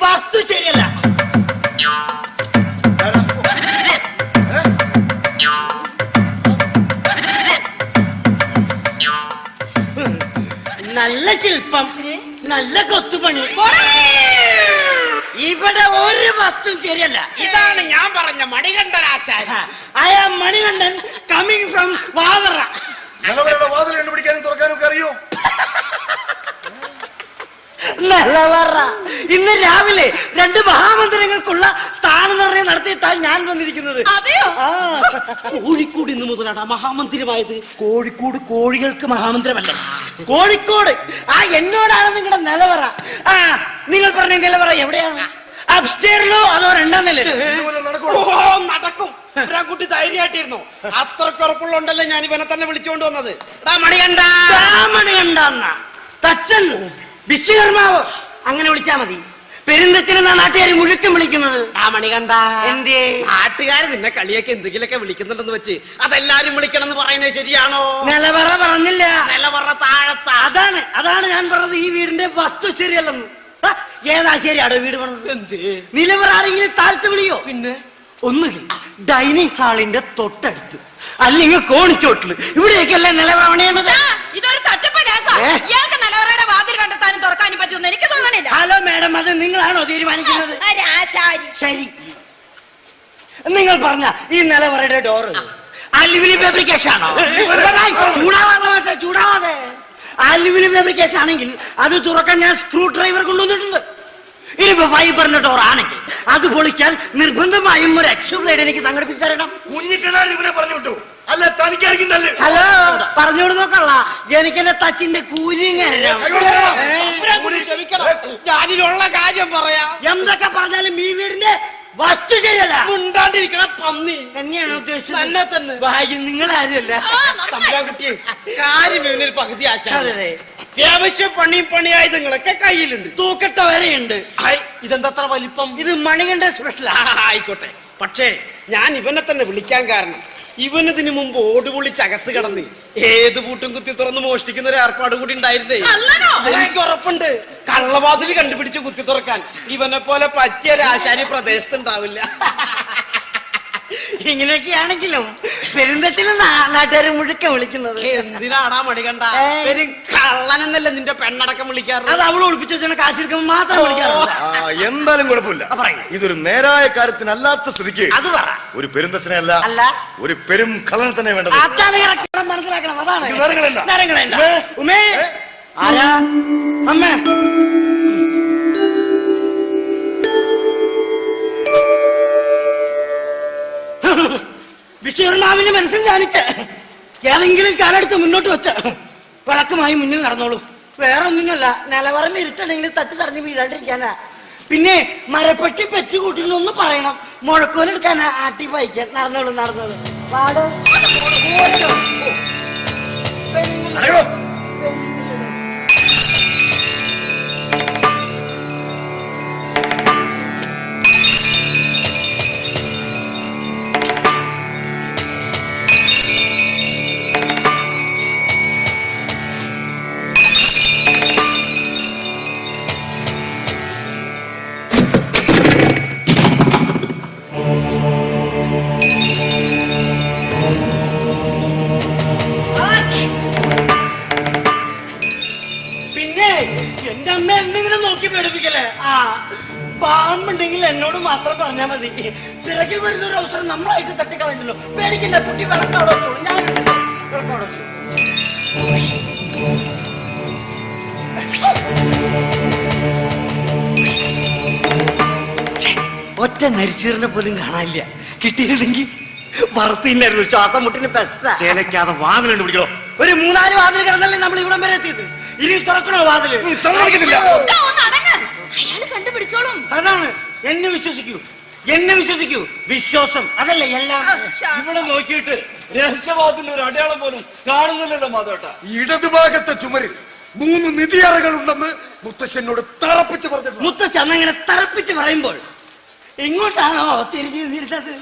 വസ്തു ശരിയല്ല. നല്ല ശില്പം, നല്ല കൊത്തുപണി. ഇവിടെ ഒരു വസ്തു ശരിയല്ല. ഇതാണ് ഞാൻ പറഞ്ഞ മണികണ്ഠനാശാൻ. I am Manikandan, coming from Vavara. വാതിൽ കണ്ടുപിടിക്കാനും തുറക്കാനും ഒക്കെ അറിയോ? നിലവറ. ഇന്ന് രാവിലെ 2 മഹാമന്ദിരങ്ങൾക്കുള്ള സ്ഥാനനിർണയം നടത്തിയിട്ടാണ് ഞാൻ വന്നിരിക്കുന്നത്. കോഴിക്കോട് ഇന്ന് മുതലാണ് മഹാമന്ദിരമായത്. കോഴിക്കോട് കോഴികൾക്ക് മഹാമന്ദിരമല്ല, കോഴിക്കോട്. എന്നോടാണ് നിങ്ങളുടെ നിലവറ. നിങ്ങൾ പറഞ്ഞ നിലവറ എവിടെയാണ്? അപ്സ്റ്റേറിലോ അതോ 2ാം നിലയിലോ? നടക്കും. കുട്ടി ധൈര്യമായിട്ടിരുന്നു. അത്രക്കുറപ്പുള്ളണ്ടല്ലോ ഞാൻ ഇവനെ തന്നെ വിളിച്ചുകൊണ്ട് വന്നത്. മണികണ്ഠ മണികണ്ഠ തച്ചൻ വിശ്വകർമാവ് അങ്ങനെ വിളിച്ചാ മതി. പെരുന്തച്ഛനെന്നാ നാട്ടുകാർ മുഴുക്കം വിളിക്കുന്നത്. മണികണ്ഠ എന്തേ? നാട്ടുകാർ നിന്നെ കളിയൊക്കെ എന്തെങ്കിലുമൊക്കെ വിളിക്കുന്നുണ്ടെന്ന് വെച്ച് അതെല്ലാരും വിളിക്കണം എന്ന് പറയുന്നത് ശരിയാണോ? നിലവറ പറഞ്ഞില്ല, നിലവറ താഴത്താ. അതാണ് ഞാൻ പറഞ്ഞത്. ഈ വീടിന്റെ വസ്തു ശരിയല്ലെന്ന്. ഏതാ ശരിയാടോ വീട് പണിത്? എന്ത് നിലവറ ആരെങ്കിലും താഴ്ത്ത് വിളിയോ? പിന്നെ ഒന്നുകിൽ ഡൈനിങ് ഹാളിന്റെ തൊട്ടടുത്ത്, അല്ലെങ്കിൽ കോണിച്ചോട്ടില്. ഇവിടെയൊക്കെയല്ലേ നിലവറ പണിയേണ്ടത്. ഇതൊരു തട്ടിപ്പ് കേസാ. ഇയാൾക്ക് നിലവറയുടെ വാതിൽ കണ്ടെത്താനും തുറക്കാനും പറ്റുമെന്ന് എനിക്ക് തോന്നണില്ല. ഹലോ മാഡം, അത് നിങ്ങളാണോ തീരുമാനിക്കുന്നത്? ശരി, നിങ്ങൾ പറഞ്ഞ ഈ നിലവറയുടെ ഡോറ് അലുമിനിയം ഫാബ്രിക്കേഷൻ ആണോ? ചൂടാവാതെ. അലുമിനിയം ഫാബ്രിക്കേഷൻ ആണെങ്കിൽ അത് തുറക്കാൻ ഞാൻ സ്ക്രൂ ഡ്രൈവർ കൊണ്ടുവന്നിട്ടുണ്ട്. ഇനിയിപ്പോ ഫൈബറിന്റെ ഡോർ ആണെങ്കിൽ അത് പൊളിക്കാൻ നിർബന്ധമായും ഒരു എക്സ്ബ്ലേഡ് എനിക്ക് സംഘടിപ്പിച്ചു തരണം. കുഞ്ഞിക്കിണാൻ ഇവനെ പറഞ്ഞു വിട്ടു. അല്ല തനിക്കായിരിക്കും നല്ല. ഹലോ, പറഞ്ഞോട് നോക്കള്ള, എനിക്ക് എന്റെ തച്ചിന്റെ കൂലിയും ഞാനിലുള്ള കാര്യം പറയാം. എന്തൊക്കെ പറഞ്ഞാലും ഈ വീടിന്റെ വസ്തു ശരിയല്ല. ഉണ്ടാണ്ടിരിക്കണ പന്നി എന്നെയാണ് ഉദ്ദേശിച്ചത്. തന്നെ തന്നെ ഭാഗ്യം നിങ്ങളാരുമല്ല. കുട്ടി കാര്യം ഇവനൊരു പകുതി ആശ. അത്യാവശ്യം പണിയായുധങ്ങളൊക്കെ കയ്യിലുണ്ട്. തൂക്കട്ട വരെയുണ്ട്. ഇതെന്താ വലിപ്പം? ഇത് മണികണ്ഠ സ്പെഷ്യൽ. ആയിക്കോട്ടെ. പക്ഷേ ഞാൻ ഇവനെ തന്നെ വിളിക്കാൻ കാരണം ഇവനതിനു മുമ്പ് ഓടുപൊളിച്ചകത്ത് കിടന്ന് ഏത് പൂട്ടും കുത്തി തുറന്ന് മോഷ്ടിക്കുന്ന ഒരു ഏർപ്പാട് കൂടി ഉണ്ടായിരുന്നേ. എനിക്ക് ഉറപ്പുണ്ട് കള്ളവാതിൽ കണ്ടുപിടിച്ച് കുത്തി തുറക്കാൻ ഇവനെ പോലെ പറ്റിയ ഒരു ആശാരി പ്രദേശത്തുണ്ടാവില്ല. ഇങ്ങനെയൊക്കെയാണെങ്കിലും പെരുന്തച്ഛന് നാട്ടുകാരെ മുഴുക്ക വിളിക്കുന്നത്. എന്തിനാടാ മണികണ്ഠ കള്ളനെന്നല്ല നിന്റെ പെണ്ണടക്കം വിളിക്കാറ്? അത് അവള് ഒളിപ്പിച്ചു കാശെടുക്കുമ്പോൾ മാത്രം വിളിക്കാറുണ്ട്. എന്തായാലും കുഴപ്പമില്ല. ഇതൊരു നേരായ കാര്യത്തിനല്ലാത്ത സ്ഥിതിക്ക് അത് പറ. ഒരു പെരുന്തച്ഛനെ അല്ല, ഒരു പെരും കള്ളനെ തന്നെ വേണ്ടത്. അതാണ് മനസ്സിലാക്കണം. അതാണ് ഉമേ. ആരാ അമ്മ? വിശ്വകർമാവിന്റെ മനസ്സിൽ ധ്യാനിച്ച് ഏതെങ്കിലും കാലെടുത്ത് മുന്നോട്ട് വെച്ച് വിളക്കുമായി മുന്നിൽ നടന്നോളൂ. വേറെ ഒന്നിനല്ല, നിലവറന്ന് ഇരുട്ടുണ്ടെങ്കിൽ തട്ടി തടഞ്ഞ് വീഴാണ്ടിരിക്കാനാ. പിന്നെ മരപ്പെട്ടി പെറ്റുകൂട്ടിലൊന്ന് പറയണം, മുഴക്കോലെടുക്കാനാ, ആട്ടി വായിക്കാൻ. നടന്നോളൂ പാട്. പാമ്പുണ്ടെങ്കിൽ എന്നോട് മാത്രം പറഞ്ഞാൽ മതി. പിറകിൽ വരുന്ന ഒരു അവസരം നമ്മളായിട്ട് തട്ടിക്കളഞ്ഞല്ലോ. പേടിക്കണ്ട, കുട്ടി വിളക്കവിടെ ഞാൻ വിളക്കവിടെ. ഒറ്റ നരിച്ചീറിനെ പോലും കാണാനില്ല. കിട്ടിയിരുന്നെങ്കിൽ വറുത്തിന്നായിരുന്നു. ശ്വാസം മുട്ടിന് ചേലക്കാതെ വാതിൽ കണ്ടുപിടിക്കണോ? ഒരു 3-4 വാതിൽ കിടന്നല്ലേ നമ്മൾ ഇവിടം വരെ എത്തിയത്. ഇനി തുറക്കണോ വാതില്? കണ്ടുപിടിച്ചോളും. അതാണ്. എന്നെ വിശ്വസിക്കൂ. വിശ്വാസം അതല്ലേ എല്ലാം. ഇവിടെ നോക്കിയിട്ട് രഹസ്യവാദത്തിന്റെ ഒരു അടയാളം പോലും കാണുന്നില്ലല്ലോ മാധവേട്ട. ഇടതുഭാഗത്തെ ചുമരിൽ 3 നിധിയറകൾ ഉണ്ടെന്ന് മുത്തശ്ശനോട് തറപ്പിച്ച് പറഞ്ഞു. മുത്തശ്ശൻ അങ്ങനെ തറപ്പിച്ച് പറയുമ്പോൾ ഇങ്ങോട്ടാണോ തിരിഞ്ഞു നിന്നിരുന്നത്,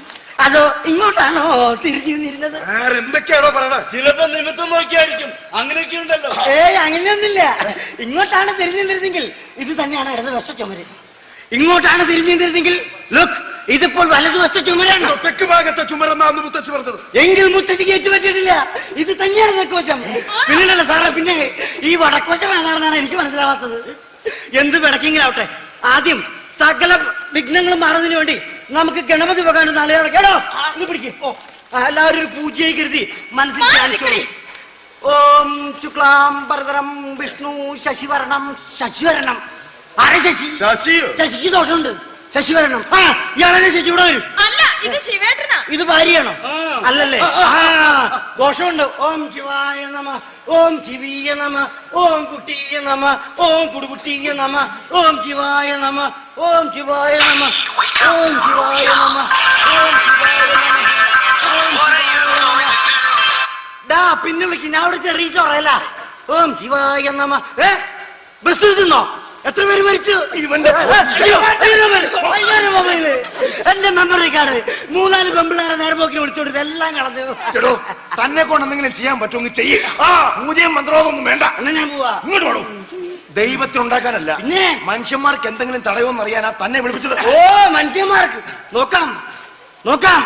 അതോ ഇങ്ങോട്ടാണോ തിരിഞ്ഞു നിന്നിരുന്നത്? എന്തൊക്കെയാണോ പറയണ? ചിലപ്പോ നിമിത്തം നോക്കിയായിരിക്കും. അങ്ങനെയൊക്കെ ഉണ്ടല്ലോ. അങ്ങനെയൊന്നുമില്ല. ഇങ്ങോട്ടാണ് തിരിഞ്ഞു നിന്നിരുന്നെങ്കിൽ ഇത് തന്നെയാണ് ഇടതുവശ ചുമര്. ഇങ്ങോട്ടാണ് തിരിഞ്ഞിരുന്നെങ്കിൽ ലുക്ക് ഇതിപ്പോൾ വലതുവശത്തെ ചുമരാണ്. തെക്ക് ഭാഗത്തെ ചുമരെന്നാന്ന് മുത്തശ്ശി പറഞ്ഞത്. എങ്കിൽ മുത്തശ്ശിക്ക് ഏറ്റു പറ്റിയിട്ടില്ല. ഇത് തന്നെയാണ് തെക്കുവശം. പിന്നീടല്ല സാറേ, പിന്നെ ഈ വടക്കുവശം ഏതാണെന്നാണ് എനിക്ക് മനസ്സിലാവാത്തത്. എന്ത് വിടക്കെങ്കിലാവട്ടെ, ആദ്യം സകല വിഘ്നങ്ങളും മാറുന്നതിന് വേണ്ടി നമുക്ക് ഗണപതി ഭഗവാൻ നാളെ കേടോ ഇത് പിടിക്കോ. എല്ലാവരും ഒരു പൂജയായി കരുതി മനസ്സിൽ ധ്യാനിച്ചോളൂ. ഓം ശുക്ലാം ഭരതരം വിഷ്ണു ശശിവരണം. ശശിവരണം ആരെ ശശി? ശശിക്ക് ദോഷമുണ്ട്. ശശിവരണം. ആ ഇയാളെ ശശി ഇവിടെ വരും. അല്ല, ഇത് ശിവേട്ടനാ. ഇത് ഭാര്യയാണോ? അല്ലല്ലേ? ദോഷമുണ്ട്. ഓം ശിവായ നമ, ഓം ശിവീയ നമ, ഓം കുട്ടിയ നമ, ഓം കുടുകുട്ടിയ നമ, ഓം ശിവായ നമ, ഓം ശിവായ നമ, ഓം ശിവായ നമ, ഓം ശിവായ നമ, ഓം ശിവായ നമ. ഡാ പിന്നെ വിളിക്കും, ഞാൻ അവിടെ ചെറിയ ചോറയല്ല. ഓം ശിവായ നമ. ബസ് തിന്നോ? എത്ര പേര് മരിച്ചു? എന്റെ മെമ്മറി കാർഡ് 3-4 പെമ്പിള്ളേരെ നേരമ്പോക്കിന് വിളിച്ചോണ്ട് എല്ലാം കളഞ്ഞു. തന്നെ കൊണ്ട് എന്തെങ്കിലും ചെയ്യാൻ പറ്റുമെങ്കിൽ ചെയ്യും. പൂജയും മന്ത്രവും ഒന്നും വേണ്ട. എന്നാ ഞാൻ പോവാ. ഇങ്ങോട്ട് വേണോ? ദൈവത്തിനുണ്ടാക്കാനല്ല, പിന്നെ മനുഷ്യന്മാർക്ക് എന്തെങ്കിലും തടയുമെന്ന് അറിയാനാ തന്നെ വിളിപ്പിച്ചത്. ഓ മനുഷ്യന്മാർക്ക് നോക്കാം നോക്കാം.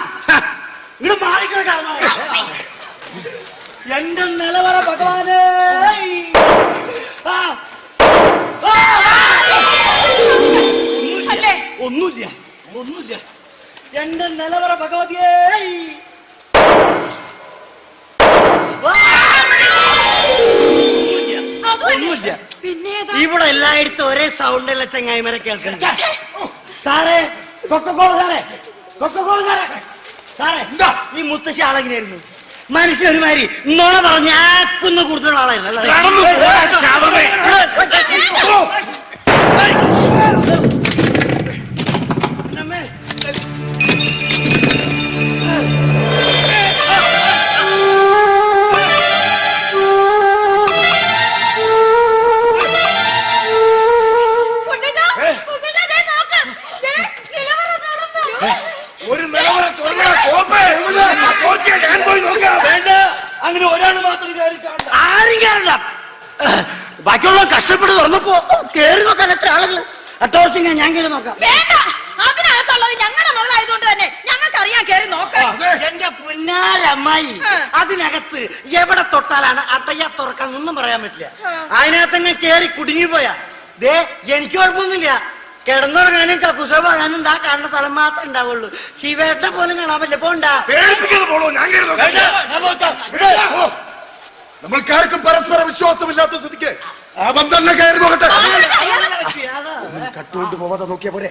ഇങ്ങോട്ട് മാറിക്കിടക്കാം. എന്റെ നിലവറ ഭഗവാനേ. ഒന്നുമില്ല ഒന്നുമില്ല. എന്റെ നിലവറ ഭഗവതിയേ. ഒന്നുമില്ല. ഇവിടെ എല്ലായിടത്തും ഒരേ സൗണ്ടല്ല ചങ്ങായിമാരെ കേൾക്കണം. സാറേ കൊക്കക്കോള സാറേ, കൊക്കക്കോള സാറേ. സാറേ എന്താ ഈ മുത്തശ്ശി ആളെങ്ങനെയായിരുന്നു? മനുഷ്യൻ ഒരുമാതിരി നുണ പറഞ്ഞ ആക്കുന്ന കൂടുതലുള്ള ആളായിരുന്നു. ഒരു നിലവറ വേണ്ട, അങ്ങനെ ഒരാൾ മാത്രം കയറി കാണണ്ട. ആരും കയറണ്ട. ബാക്കിയുള്ള കഷ്ടപ്പെട്ട് തുറന്നപ്പോ കേറി നോക്കാൻ എത്ര ആളുകൾ. അട്ടോർച്ചിങ്ങ ഞാൻ കയറി നോക്കാം. വേണ്ട, അതിനകത്തുള്ളത് ഞങ്ങളുടെ മകളായതുകൊണ്ട് തന്നെ ഞങ്ങൾക്ക് അറിയാൻ കയറി നോക്കാം. എന്റെ പുന്നാരമ്മായി, അതിനകത്ത് എവിടെ തൊട്ടാലാണ് അട്ടയ്യ തുറക്കാൻ ഒന്നും പറയാൻ പറ്റില്ല. അതിനകത്തങ്ങ് കേറി കുടുങ്ങിപ്പോയാ ദേ എനിക്ക് കുഴപ്പമൊന്നുമില്ല. കിടന്നുറങ്ങാനും കക്കുസമാകാനും ദാ കാണുന്ന സ്ഥലം മാത്രമേ ഉണ്ടാവുള്ളൂ. ശിവേട്ടനെ പോലും കാണാൻ പറ്റില്ല. പോണ്ടാ, പോളോ, ഞാൻ നമ്മൾക്കാർക്കും പരസ്പര വിശ്വാസമില്ലാത്ത സ്ഥിതിക്ക് അവൻ തന്നെ കയറി നോക്കട്ടെ. കട്ടുകൊണ്ട് പോവാതെ നോക്കിയ പോലെ.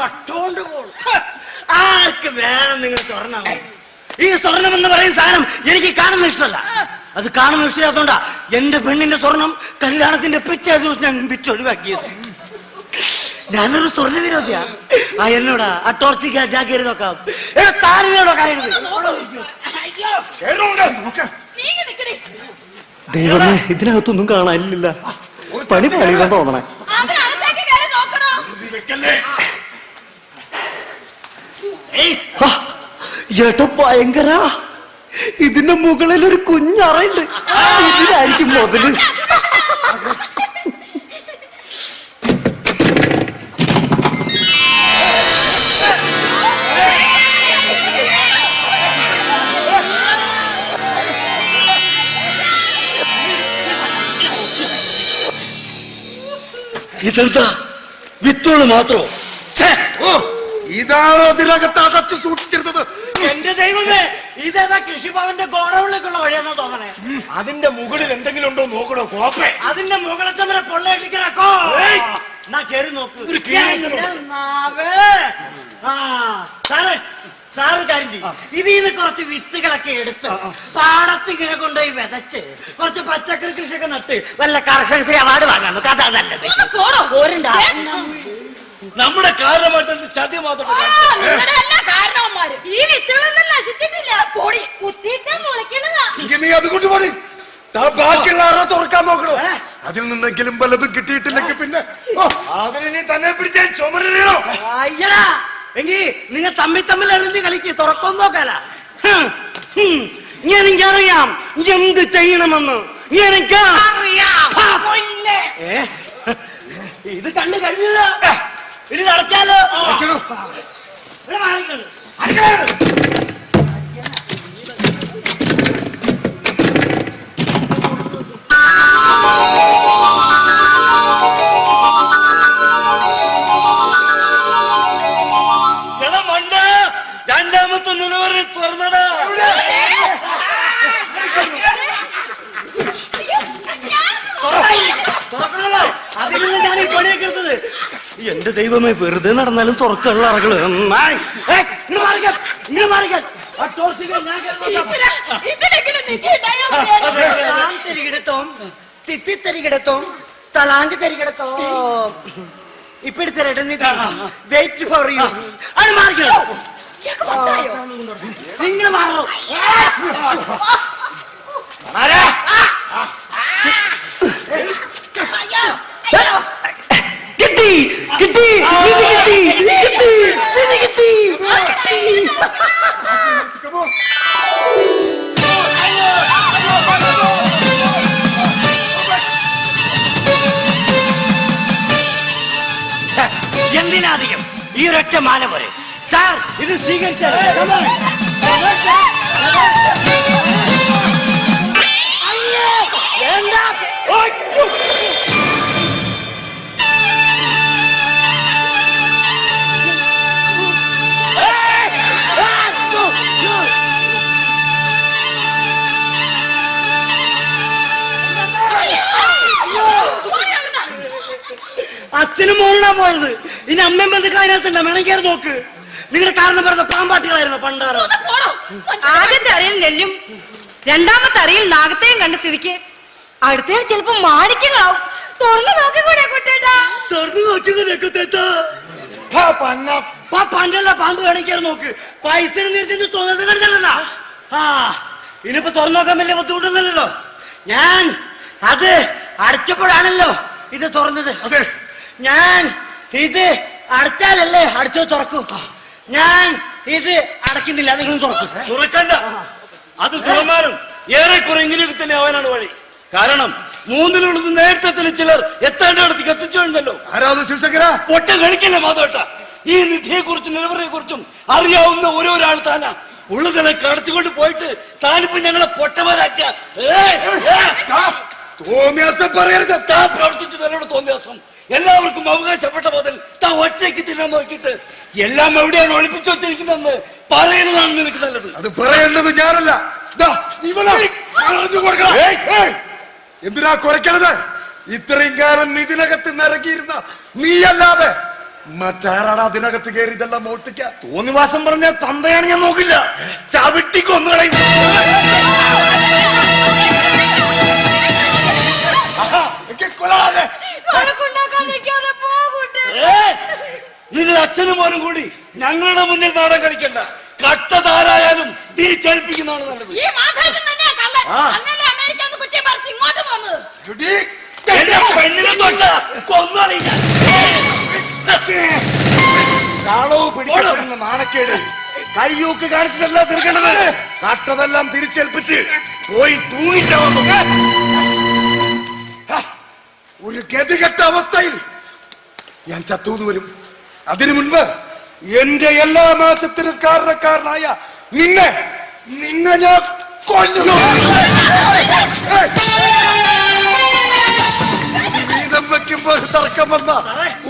കട്ടുകൊണ്ട് പോകും. ആർക്ക് വേണം നിങ്ങൾ സ്വർണം? ഈ സ്വർണം എന്ന് പറയുന്ന സാധനം എനിക്ക് കാണുന്ന ഇഷ്ടമല്ല. അത് കാണുന്ന ഇഷ്ടമില്ലാത്തോണ്ടാ എന്റെ പെണ്ണിന്റെ സ്വർണം കല്യാണത്തിന്റെ പിറ്റേ ദിവസം ഞാൻ വിറ്റൊഴിവാക്കിയത്. ഞാനൊരു സ്വർണ്ണ വിരോധിയാ. എന്നോടാ ആ ടോർച്ചിക്ക് ഞാൻ കയറി നോക്കാം. താരനോടോ കരയുന്നത്? ദൈവമേ, ഇതിനകത്തൊന്നും കാണാനില്ല. പണി പണിതാൻ തോന്നണേ. ഏട്ടോ ഭയങ്കര, ഇതിന്റെ മുകളിൽ ഒരു കുഞ്ഞറയുണ്ട്. ഇതിനായിരിക്കും മുതല്. ഇതെന്താ വിത്തോള് മാത്രോ? ഇതാണോ അതിനകത്ത് അടച്ചു സൂക്ഷിച്ചിരുന്നത്? എന്റെ ദൈവമേ, ഇതേതാ കൃഷിഭവന്റെ ഗോഡൌണിലേക്കുള്ള വഴിയാണോ തോന്നണേ? അതിന്റെ മുകളിൽ എന്തെങ്കിലും ഉണ്ടോ നോക്കണോ കോപ്പേ? അതിന്റെ മുകളത്തെ വരെ പൊള്ളയടിക്കണോ? എന്നാ കേറി നോക്ക്. സാറ് കാര്യം ചെയ്യും, ഇതിന്ന് കുറച്ച് വിത്തുകളൊക്കെ എടുത്ത് പാടത്ത് ഇങ്ങനെ കൊണ്ടുപോയി വിതച്ച് കുറച്ച് പച്ചക്കറി കൃഷിയൊക്കെ നട്ട് വല്ല കർഷകശ്രീ അവാർഡ് വാങ്ങാൻ നോക്ക്. അതാ നല്ലത്. നമ്മുടെ കാരണമായിട്ട് ചതി മാത്രം. ഈ വിത്തുകളൊന്നും നശിച്ചിട്ടില്ല. പൊടി കുത്തിയിട്ട് മുളയ്ക്കണതാ. നീ അതുകൊണ്ട് പോടി. ബാക്കിയുള്ള ആരോ തുറക്കാൻ നോക്കണോ? അതിൽ നിന്നെങ്കിലും വല്ലതും കിട്ടിയിട്ടില്ലെങ്കിൽ പിന്നെ അതിനെ തന്നെ പിടിച്ചാൽ ചുമരണോ? അയ്യടാ, എങ്കി നിങ്ങൾ തമ്മിൽ എറിഞ്ഞ് കളിക്ക്. തുറക്കൊന്നും നോക്കാല. എനിക്കറിയാം എന്ത് ചെയ്യണമെന്ന്. ഇത് കണ്ടു കഴിഞ്ഞില്ല. ഇനി നടക്കാലോ. അടിക്കണോ? ഇവിടെ മാറിക്കോളൂ. എടാ മണ്ട, രണ്ടാമത്തെ നിലവറി തുറന്നടാ. തുറക്കണല്ലോ. അതിനുള്ള ഞാൻ ഈ പണിയൊക്കെ എടുത്തത്. എന്റെ ദൈവമേ, വെറുതെ നടന്നാലും തുറക്കാനുള്ള അറകള്. ഇങ്ങനെ മാറിക്കാൻ ആ ടോർച്ചിൽ ഞാൻ ഈശ്വരാ, ഇതിലെങ്കിലും നിധി ഉണ്ടായാ മതിയായിരുന്നു. താൻ തെരികിടത്തോം തിത്തി തെരികിടത്തോം തലാങ്ക് തെരികിടത്തോ ഇപ്പിടുത്തരട്ടെ നിധി. Wait for you. അത് മാറിക്കോ. ഇയാൾക്ക് വട്ടായോ? നിങ്ങൾ മാറോ. കിട്ടി കിട്ടി നിധി കിട്ടി കിട്ടി നിധി കിട്ടി കിട്ടി. എന്തിനധികം ഈ ഒരൊറ്റ മാല പോലെ സാർ ഇത് സ്വീകരിച്ചാൽ വേണ്ട. അച്ഛനും മോനാ പോയത്. ഇനി അമ്മയും ബന്ധുക്കൾ അതിനകത്തുണ്ട്. വേണമെങ്കിൽ നോക്ക്. നിങ്ങളുടെ കാരണം പറഞ്ഞ പാമ്പാട്ടികളായിരുന്നു പണ്ടാറ്. ആദ്യത്തെ അറിയിൽ നെല്ലും രണ്ടാമത്തെ അറിയിൽ നാഗത്തെയും കണ്ട സ്ഥിതിക്ക് അടുത്ത ചിലപ്പോ മാണിക്യങ്ങളാവും. തുറന്നു നോക്കിക്കൂടെ കുട്ടേട്ടാ? തുറന്നു നോക്കിയതേറ്റാ പണ്ടല്ല പാമ്പ് വേണമെങ്കിൽ നോക്ക്. പൈസ നിർത്തി തോന്നുന്നത് കണ്ടല്ല. ആ ഇനിയിപ്പോ തുറന്നു നോക്കാൻ വലിയ ബുദ്ധിമുട്ടൊന്നുമില്ലല്ലോ. ഞാൻ അത് അടച്ചപ്പോഴാണല്ലോ ഇത് തുറന്നത്. അതെ, ഞാൻ ഇത് അടച്ചാലല്ലേ അടുത്തത് തുറക്കൂ. ഞാൻ ഇത് അടയ്ക്കുന്നില്ല. നിങ്ങൾ തുറക്കും. തുറക്കണ്ട. അത് തുറന്നാലും ഏറെക്കുറെ ഇങ്ങനെയൊക്കെ തന്നെ ആവാനാണ് വഴി. കാരണം മൂന്നിലുള്ളത് നേരത്തെ തന്നെ ചിലർ എത്താണ്ട് അടുത്തേക്ക് എത്തിച്ചു കഴിഞ്ഞല്ലോ. ആരാധ ശിവശങ്കര പൊട്ട കളിക്കല്ലേ മാധവട്ട. ഈ നിധിയെ കുറിച്ചും നിലവറയെ കുറിച്ചും അറിയാവുന്ന ഓരോരാൾ താനാ ഉള്ളതിനെ കടത്തിക്കൊണ്ട് പോയിട്ട് താനിപ്പോ ഞങ്ങളെ പൊട്ടവരാക്കിയ തോന്നിയാസം പറയരുത്. താൻ പ്രവർത്തിച്ചു തന്നോട് തോന്നിയാസം. എല്ലാവർക്കും അവകാശപ്പെട്ട മുതൽ താൻ ഒറ്റയ്ക്ക് തിന്നാൻ നോക്കിയിട്ട് എല്ലാം എവിടെയാണ് ഒളിപ്പിച്ചു വെച്ചിരിക്കുന്നതെന്ന് പറയുന്നതാണ് നിനക്ക് നല്ലത്. അത് പറയേണ്ടത് ഞാനല്ല. ദാ, ഇവനാ. പറഞ്ഞു കൊടുക്കണം. എന്തിനാ കുറയ്ക്കണത്? ഇത്രയും കാലം ഇതിനകത്ത് നിറങ്ങിയിരുന്ന നീയല്ലാതെ മറ്റാരാണ് അതിനകത്ത് കയറി ഇതെല്ലാം മോഷ്ടിക്ക? തോന്നിവാസം പറഞ്ഞ തന്തയാണ് ഞാൻ നോക്കില്ല. ചവിട്ടിക്കൊന്നുകളയും. നിങ്ങൾ അച്ഛനും മോനും കൂടി ഞങ്ങളുടെ മുന്നിൽ നാടൻ കളിക്കണ്ട. കട്ടതാരായാലും തിരിച്ചേൽപ്പിക്കുന്നതാണ് നല്ലത്. ഈ മാധവൻ തന്നെയാ കള്ളൻ. അന്നല്ലേ അമേരിക്കന്ന് കുറ്റിയും പറിച്ച് ഇങ്ങോട്ട് വന്നത്. എന്റെ പെണ്ണിനെ തൊട്ട കൊന്നറിയില്ല. കാളവ് പിടിക്കപ്പെടുന്ന നാണക്കേട് കയ്യൂക്ക് കാണിച്ചിട്ടല്ല തീർക്കേണ്ടത്. കട്ടതെല്ലാം തിരിച്ചേൽപ്പിച്ച് പോയി തൂങ്ങിച്ചു. ഒരു ഗതികെട്ട അവസ്ഥയിൽ ഞാൻ ചത്തൂന്ന് വരും. അതിനു മുൻപ് എന്റെ എല്ലാ നാശത്തിനും കാരണക്കാരനായ നിന്നെ ഞാൻ കൊല്ലുന്നു. വീതം വെക്കുമ്പോൾ തർക്കം വന്ന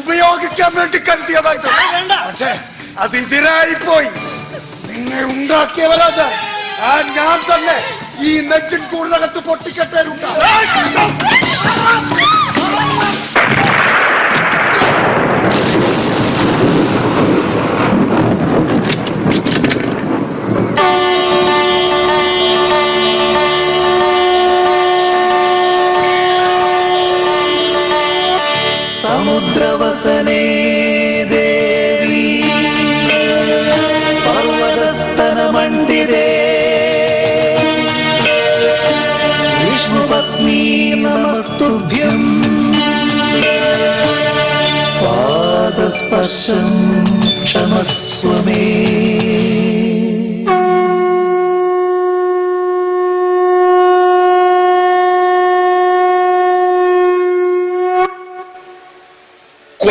ഉപയോഗിക്കാൻ വേണ്ടി കരുതിയതായിട്ട്. പക്ഷേ അത് ഇതിനായി പോയി. നിന്നെ ഉണ്ടാക്കിയവരാ ഞാൻ തന്നെ. ഈ നെഞ്ചിൻ കൂടുതലകത്ത് പൊട്ടിക്കെട്ടേരുണ്ട. സമുദ്രവസനേ ദേവി പർവതസ്തനമണ്ഡിതേ വിഷ്ണുപത്നി നമസ്തുഭ്യം പാദസ്പർശം ക്ഷമസ്വ മേ.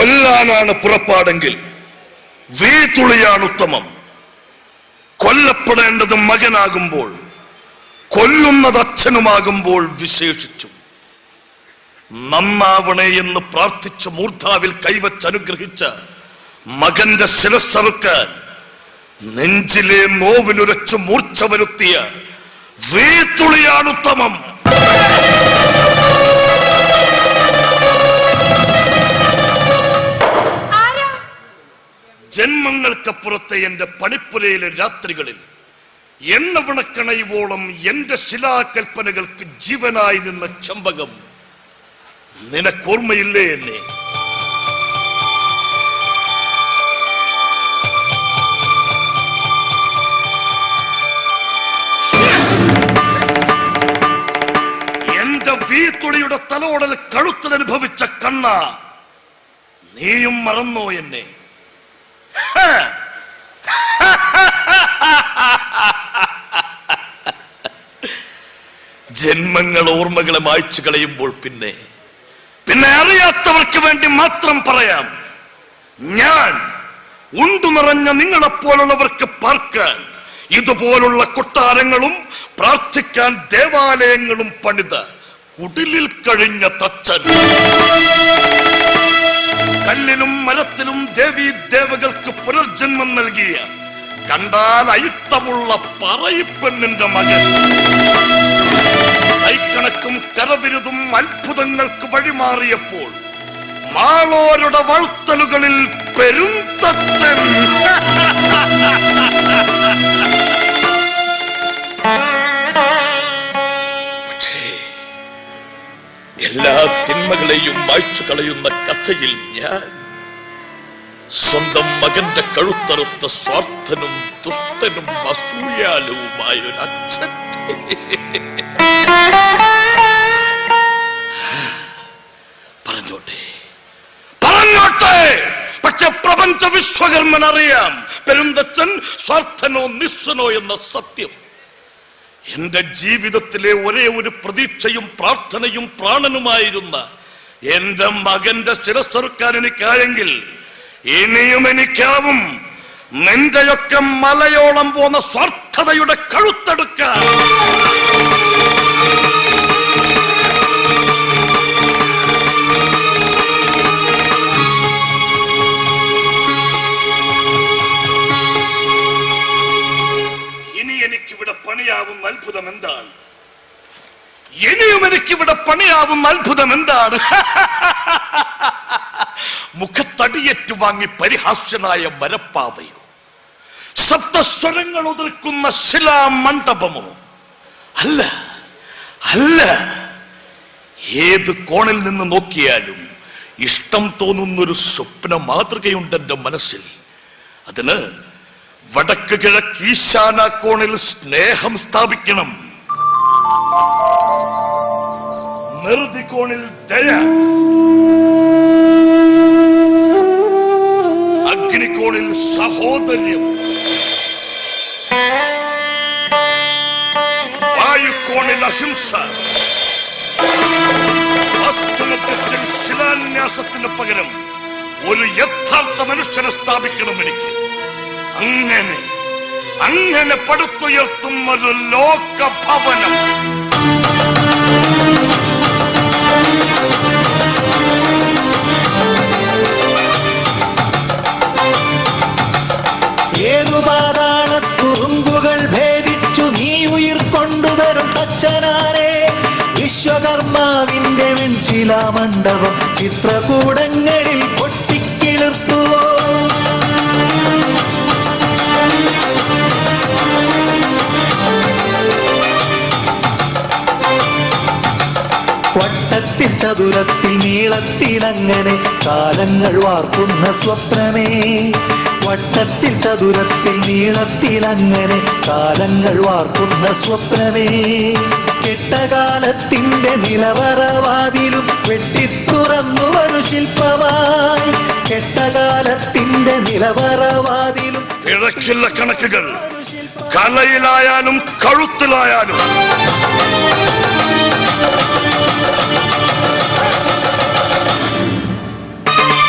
കൊല്ലാനാണ് പുറപ്പാടെങ്കിൽ വീതുളിയാണ് ഉത്തമം. കൊല്ലപ്പെടേണ്ടത് മകനാകുമ്പോൾ, കൊല്ലുന്നത് അച്ഛനുമാകുമ്പോൾ വിശേഷിച്ചു. നന്നാവണേ എന്ന് പ്രാർത്ഥിച്ച് മൂർധാവിൽ കൈവച്ച് അനുഗ്രഹിച്ച മകന്റെ ശിരസ്സറുക്കാൻ നെഞ്ചിലെ നോവിനുരച്ച് മൂർച്ച വരുത്തിയ വീതുളിയാണ് ഉത്തമം. ജന്മങ്ങൾക്കപ്പുറത്തെ എന്റെ പണിപ്പുരയിലെ രാത്രികളിൽ എണ്ണ വിണക്കണയുവോളം എന്റെ ശിലാകൽപ്പനകൾക്ക് ജീവനായി നിന്ന ചമ്പകം നിനക്കോർമ്മയില്ലേ എന്നെ? എന്റെ വീതുളിയുടെ തലോടൽ കഴുത്തിലനുഭവിച്ച കണ്ണ, നീയും മറന്നോ എന്നെ? ജന്മങ്ങൾ ഓർമ്മകളെ മായ്ച്ചു കളയുമ്പോൾ പിന്നെ അറിയാത്തവർക്ക് വേണ്ടി മാത്രം പറയാം. ഞാൻ ഉണ്ടു നിറഞ്ഞ നിങ്ങളെപ്പോലുള്ളവർക്ക് പാർക്കാൻ ഇതുപോലുള്ള കൊട്ടാരങ്ങളും പ്രാർത്ഥിക്കാൻ ദേവാലയങ്ങളും പണിത കുടിലിൽ കഴിഞ്ഞ തച്ചൻ. കല്ലിലും മരത്തിലും ദേവീ ദേവകൾക്ക് പുനർജന്മം നൽകിയ കണ്ടാൽ അയിത്തമുള്ള പറയിപ്പെണ്ണിന്റെ മകൻ. കൈക്കണക്കും കരവിരുതും അത്ഭുതങ്ങൾക്ക് വഴിമാറിയപ്പോൾ മാളോരുടെ വാഴ്ത്തലുകളിൽ പെരുന്തച്ചൻ. പക്ഷേ എല്ലാ തിന്മകളെയും മായ്ച്ചു കളയുന്ന കഥയിൽ ഞാൻ സ്വന്തം മകന്റെ കഴുത്തറുത്ത സ്വാർത്ഥനും ദുഷ്ടനും അസൂയാലുവുമായ ഒരു അച്ഛൻ. പറഞ്ഞോട്ടെ, പക്ഷെ പ്രപഞ്ച വിശ്വകർമ്മൻ അറിയാം പെരുന്തച്ചൻ സ്വാർത്ഥനോ നിസ്സനോ എന്ന സത്യം. എന്റെ ജീവിതത്തിലെ ഒരേ ഒരു പ്രതീക്ഷയും പ്രാർത്ഥനയും പ്രാണനുമായിരുന്ന എന്റെ മകന്റെ ശിരസ്സറുക്കാൻ എനിക്കായെങ്കിൽ ഇനിയും എനിക്കാവും നിന്റെയൊക്കെ മലയോളം പോന്ന സ്വാർത്ഥതയുടെ കഴുത്തെടുക്കാൻ. ഇനി എനിക്കിവിടെ പണിയാവുന്ന അത്ഭുതം എന്താണ്? ഇനിയും എനിക്കിവിടെ പണിയാവുന്ന അത്ഭുതം എന്താണ്? മുഖത്തടിയേറ്റു വാങ്ങി പരിഹാസ്യനായ മരപ്പാവയോ, സപ്തസ്വരങ്ങൾ ഉതിർക്കുന്ന ശിലാമണ്ഡപമോ? അല്ല അല്ല, ഏത് കോണിൽ നിന്ന് നോക്കിയാലും ഇഷ്ടം തോന്നുന്നൊരു സ്വപ്ന മാതൃകയുണ്ട് എന്റെ മനസ്സിൽ. അതിന് വടക്ക് കിഴക്ക് ഈശാന കോണിൽ സ്നേഹം സ്ഥാപിക്കണം, നിർദികോണിൽ ദയ, അഗ്നികോണിൽ സഹോദര്യം, വായുകോണിൽ അഹിംസ, വാസ്തുമധ്യത്തിൽ ശിലാന്യാസത്തിന് പകരം ഒരു യഥാർത്ഥ മനുഷ്യനെ സ്ഥാപിക്കണം എനിക്ക്. അങ്ങനെ പടുത്തുയർത്തുന്ന ഒരു ലോകഭവനം. ഏതു പാതാളത്തുറുങ്കുകൾ ഭേദിച്ചു നീ ഉയിർ കൊണ്ടുവരും തച്ചനാരെ. വിശ്വകർമാവിന്റെ വെൺശിലാമണ്ഡപം ചിത്രകൂടങ്ങളിൽ പൊട്ടിക്കിളിർത്തുവോ. വട്ടത്തിൽ ചതുരത്തിൽ നീളത്തിലങ്ങനെ കാലങ്ങൾ വാർക്കുന്ന സ്വപ്നമേ. വട്ടത്തിൽ ചതുരത്തിൽ നീളത്തിലങ്ങനെ കാലങ്ങൾ വാർക്കുന്ന സ്വപ്നമേ. കെട്ടകാലത്തിന്റെ നിലവറവാതിലും വെട്ടിത്തുറന്നു ഒരു ശില്പമായി. കെട്ടകാലത്തിന്റെ നിലവറവാതിലും ഇഴക്കില്ല കണക്കുകൾ, കലയിലായാലും കഴുത്തിലായാലും